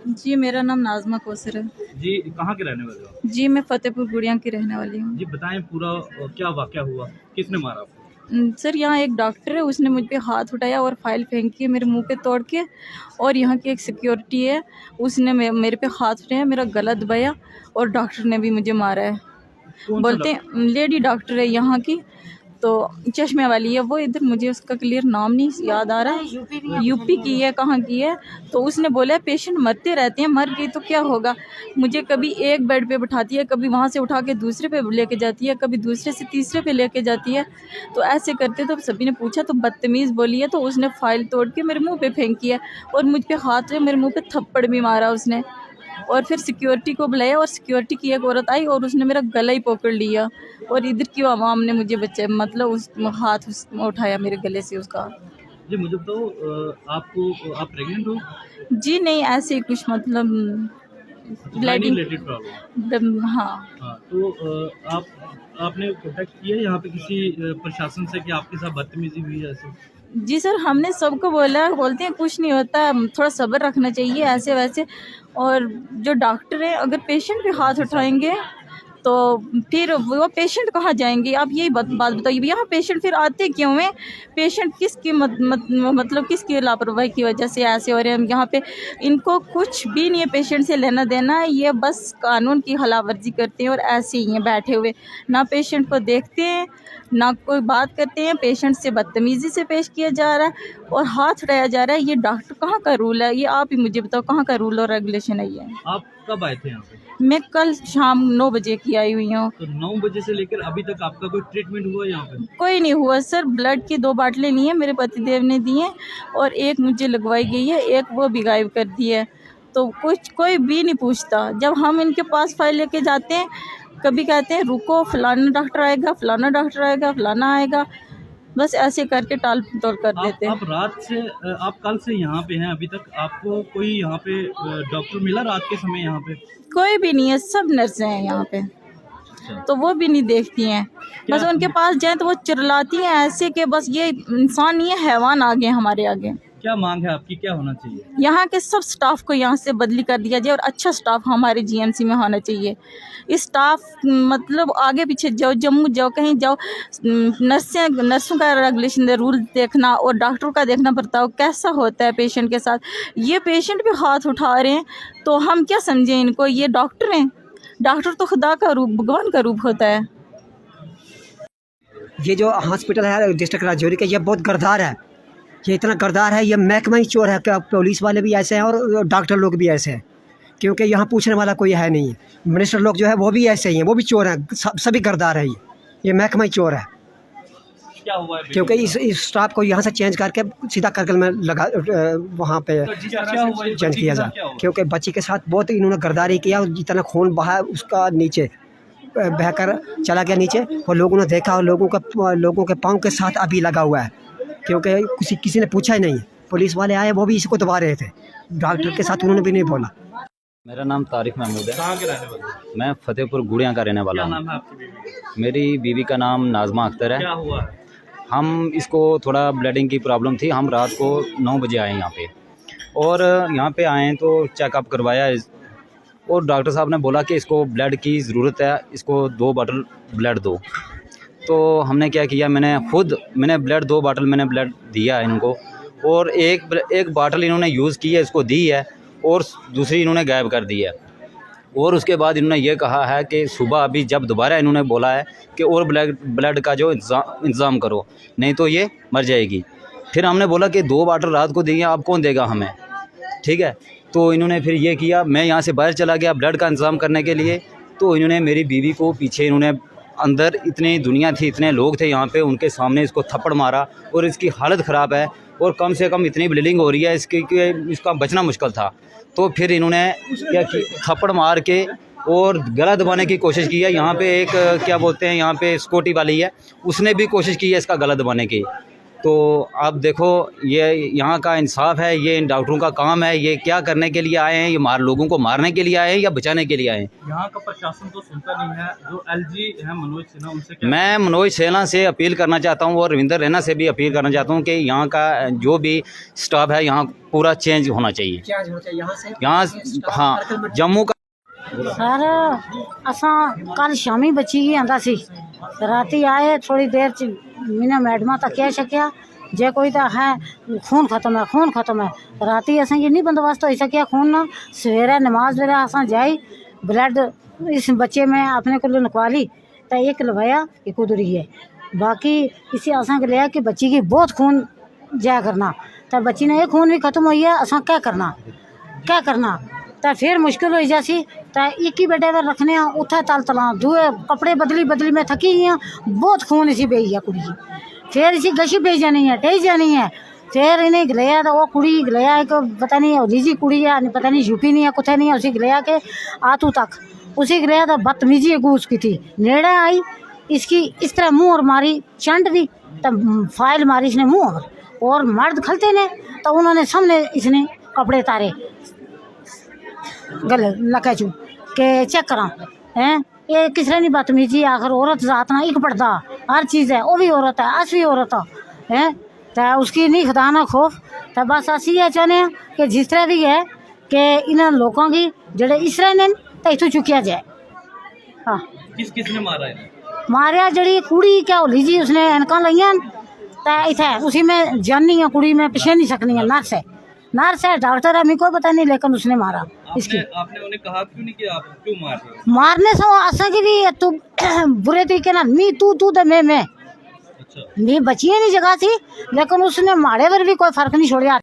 जी, मेरा नाम नाज़मा कौसर है। जी, कहाँ के रहने वाले हो आप? जी, मैं फ़तेहपुर गुड़िया की रहने वाली हूँ। जी, बताएँ पूरा क्या वाक़या हुआ? किसने मारा आपको? सर यहाँ एक डॉक्टर है, उसने मुझ पे हाथ उठाया और फ़ाइल फेंकी है मेरे मुँह पे तोड़ के, और यहाँ की एक सिक्योरिटी है, उसने मेरे पे हाथ उठाया, मेरा गला दबाया और डॉक्टर ने भी मुझे मारा है। कौन-सा बोलते डॉक्टर? हैं लेडी डॉक्टर है यहाँ की, तो चश्मे वाली है वो, इधर मुझे उसका क्लियर नाम नहीं याद आ रहा है, यूपी की है, कहाँ की है। तो उसने बोला पेशेंट मरते रहते हैं, मर गई तो क्या होगा। मुझे कभी एक बेड पे बिठाती है, कभी वहाँ से उठा के दूसरे पे लेके जाती है, कभी दूसरे से तीसरे पे लेके जाती है। तो ऐसे करते तो सभी ने पूछा तो बदतमीज़ बोली है, तो उसने फाइल तोड़ के मेरे मुँह पे फेंकी है और मुझ पे हाथ से मेरे मुँह पे थप्पड़ भी मारा उसने। और फिर सिक्योरिटी को बुलाया और सिक्योरिटी की एक औरत आई और उसने मेरा गला ही पकड़ लिया, और इधर की आवाम ने मुझे बच्चे मतलब उस हाथ उठाया मेरे गले से उसका। जी, मुझे बताओ आपको आप प्रेग्नेंट हो? जी नहीं, ऐसे ही कुछ मतलब गायनी ब्लीडिंग। Related problem? हाँ। हाँ, तो आपने कॉन्टैक्ट किया यहाँ पे किसी प्रशासन से कि आपके साथ बदतमीज़ी हुई है ऐसे? जी सर, हमने सबको बोला, बोलते हैं कुछ नहीं होता, थोड़ा सब्र रखना चाहिए ऐसे वैसे। और जो डॉक्टर है अगर पेशेंट पे हाथ उठाएंगे तो फिर वो पेशेंट कहाँ जाएंगे। आप यही बात बताइए, यहाँ पेशेंट फिर आते क्यों हैं। पेशेंट किसकी मतलब किसकी लापरवाही की वजह से ऐसे हो रहे हैं यहाँ पे। इनको कुछ भी नहीं है पेशेंट से लेना देना, ये बस कानून की खिलाफवर्जी करते हैं और ऐसे ही हैं बैठे हुए, ना पेशेंट को देखते हैं ना कोई बात करते हैं। पेशेंट से बदतमीज़ी से पेश किया जा रहा है और हाथ उठाया जा रहा है। ये डॉक्टर कहाँ का रूल है, ये आप ही मुझे बताओ कहाँ का रूल और रेगुलेशन है ये। आप कब आए थे यहाँ पे? मैं कल शाम 9 बजे की आई हुई हूँ। तो 9 बजे से लेकर अभी तक आपका कोई ट्रीटमेंट हुआ यहाँ पे? कोई नहीं हुआ सर, ब्लड की 2 बाटलें ली हैं, मेरे पतिदेव ने दी हैं और एक मुझे लगवाई गई है, एक वो भी गायब कर दी है। तो कुछ कोई भी नहीं पूछता। जब हम इनके पास फाइल लेके जाते हैं, कभी कहते हैं रुको फलाना डॉक्टर आएगा, फलाना डॉक्टर आएगा, फलाना आएगा, बस ऐसे करके टाल मटोल कर देते आप हैं। रात से आप कल से यहाँ पे हैं, अभी तक आपको कोई यहाँ पे डॉक्टर मिला रात के समय यहाँ पे? कोई भी नहीं है, सब नर्सें हैं यहाँ पे, अच्छा। तो वो भी नहीं देखती हैं। बस उनके पास जाएं तो वो चिल्लाती हैं ऐसे कि बस ये इंसान नहीं है, हैवान आ गए हमारे आगे। क्या मांग है आपकी, क्या होना चाहिए? यहाँ के सब स्टाफ को यहाँ से बदली कर दिया जाए और अच्छा स्टाफ हमारे जीएमसी में होना चाहिए। इस स्टाफ मतलब आगे पीछे जाओ, जम्मू जाओ, कहीं जाओ, नर्सों का रेगुलेशन रूल देखना और डॉक्टर का देखना बर्ताव कैसा होता है पेशेंट के साथ। ये पेशेंट भी हाथ उठा रहे हैं तो हम क्या समझें इनको, ये डॉक्टर हैं। डॉक्टर तो खुदा का रूप, भगवान का रूप होता है। ये जो हॉस्पिटल है डिस्ट्रिक्ट राजौरी का, ये बहुत गरदार है। ये इतना गरदार है, ये महकमा ही चोर है। क्या पुलिस वाले भी ऐसे हैं और डॉक्टर लोग भी ऐसे हैं, क्योंकि यहाँ पूछने वाला कोई है नहीं है। मिनिस्टर लोग जो है वो भी ऐसे ही हैं, वो भी चोर हैं, सभी गरदार है। ये महकमा ही चोर है। क्या हुआ है? क्योंकि इस स्टाफ को यहाँ से चेंज करके सीधा करगिल में लगा वहाँ पे चेंज किया जाए, क्योंकि बच्ची के साथ बहुत इन्होंने गरदारी किया और जितना खून बहा उसका नीचे बहकर चला गया नीचे, और लोगों ने देखा और लोगों के पाँव के साथ अभी लगा हुआ है, क्योंकि किसी ने पूछा ही नहीं। पुलिस वाले आए, वो भी इसको दबा रहे थे, डॉक्टर के साथ उन्होंने भी नहीं बोला। मेरा नाम तारिक महमूद है। कहाँ के रहने वाले? मैं फ़तेहपुर गुड़िया का रहने वाला क्या हूँ। नाम है आपकी बीवी का? मेरी बीवी का नाम नाज़मा अख्तर क्या है। हुआ है? हम इसको थोड़ा ब्लीडिंग की प्रॉब्लम थी, हम रात को 9 बजे आए यहाँ पे, और यहाँ पे आए तो चेकअप करवाया और डॉक्टर साहब ने बोला कि इसको ब्लड की ज़रूरत है, इसको 2 बॉटल ब्लड दो। तो हमने क्या किया, मैंने ब्लड 2 बॉटल मैंने ब्लड दिया है इनको, और एक बॉटल इन्होंने यूज़ की है, इसको दी है, और दूसरी इन्होंने गायब कर दी है। और उसके बाद इन्होंने ये कहा है कि सुबह अभी जब दोबारा इन्होंने बोला है कि और ब्लड का जो इंतज़ाम करो, नहीं तो ये मर जाएगी। फिर हमने बोला कि 2 बॉटल रात को देंगे, आप कौन देगा हमें, ठीक है। तो इन्होंने फिर ये किया, मैं यहाँ से बाहर चला गया ब्लड का इंतज़ाम करने के लिए, तो इन्होंने मेरी बीवी को पीछे, इन्होंने अंदर इतनी दुनिया थी, इतने लोग थे यहाँ पे, उनके सामने इसको थप्पड़ मारा और इसकी हालत ख़राब है, और कम से कम इतनी ब्लीडिंग हो रही है इसकी कि इसका बचना मुश्किल था। तो फिर इन्होंने क्या किया, थप्पड़ मार के और गला दबाने की कोशिश की है। यहाँ पे एक क्या बोलते हैं, यहाँ पे सिक्योरिटी वाली है, उसने भी कोशिश की है इसका गला दबाने की, तो आप देखो ये यहाँ का इंसाफ है, ये इन डॉक्टरों का काम है, ये क्या करने के लिए आए हैं, ये लोगों को मारने के लिए आए हैं या बचाने के लिए आए हैं? यहाँ का प्रशासन तो सुनता नहीं है। जो एलजी है मनोज सिन्हा, उनसे क्या मैं मनोज सिन्हा से अपील करना चाहता हूँ और रविंदर रैना से भी अपील करना चाहता हूँ कि यहाँ का जो भी स्टाफ है यहाँ पूरा चेंज होना चाहिए। यहाँ हाँ जम्मू का सर असां कल शामी बची गई आंदा सी, राती आए थोड़ी देर च मैंने मैडमा तक कह सकिया जे कोई तो है खून खत्म है, खून खत्म है। राती असें ये नहीं बंदोबस्त हो सकिया खून ना। सवेरे नमाज वेले असां जाई ब्लड इस बच्चे में अपने को नकवा ली तो एक लवाया एक उधरी है। बाकी इसी असां के लिया कि बच्ची की बहुत खून जाया करना, तो बच्ची ने एक खून भी खत्म हुई है। असां क्या करना तो फिर मुश्किल हो जासी। तो एक ही बेटे पर रखने उठा तल तला दुए कपड़े बदली में थकी हैं, बहुत खून इसी बेई है कुड़ी। फिर इसी गशी भेज जानी है, टेज जानी है। फिर इन्हें गलिया तो वो कुड़ी गलिया एक पता नहीं लीजी कुड़ी है, पता नहीं यूपी नहीं है कुछ नहीं है, उसी गलिया के आतू तक उसी गलिया तो बदतमीजी गूस की थी। नेड़े आई इसकी इस तरह मुँह और मारी चंड दी तो फाइल मारी इसने मुँह और मर्द खलते ने तो उन्होंने सामने इसने कपड़े तारे गले लका चू के चेक करा हैं ये किस तरह नहीं बदतमीजी। आखिर औरत जात ना एक पड़ता हर चीज़ है, वो भी औरत है अस भी औरत है तो उसकी नहीं खुदा ना खौफ। तो बस असी ये चाहते हैं कि जिस तरह भी है कि इन लोगों की जड़े इस तरह ने तो इतों चुकिया जाए। हाँ किसने मारा है? मारिया जड़ी कुड़ी क्या हो लीजी उसने एनका लिया तो इतना उसी में जानी है कुड़ी में पीछे नहीं सकनी है। नर्स है डॉक्टर है मेरे को पता नहीं, लेकिन उसने मारा इसकी। आपने उन्हें कहा क्यों नहीं कि आप क्यों मार रहे हो? मारने से आशा की भी तू बुरे तरीके ना मी तू तो मैं अच्छा मी बची नहीं जगह थी, लेकिन उसने मारे पर भी कोई फर्क नहीं छोड़ा।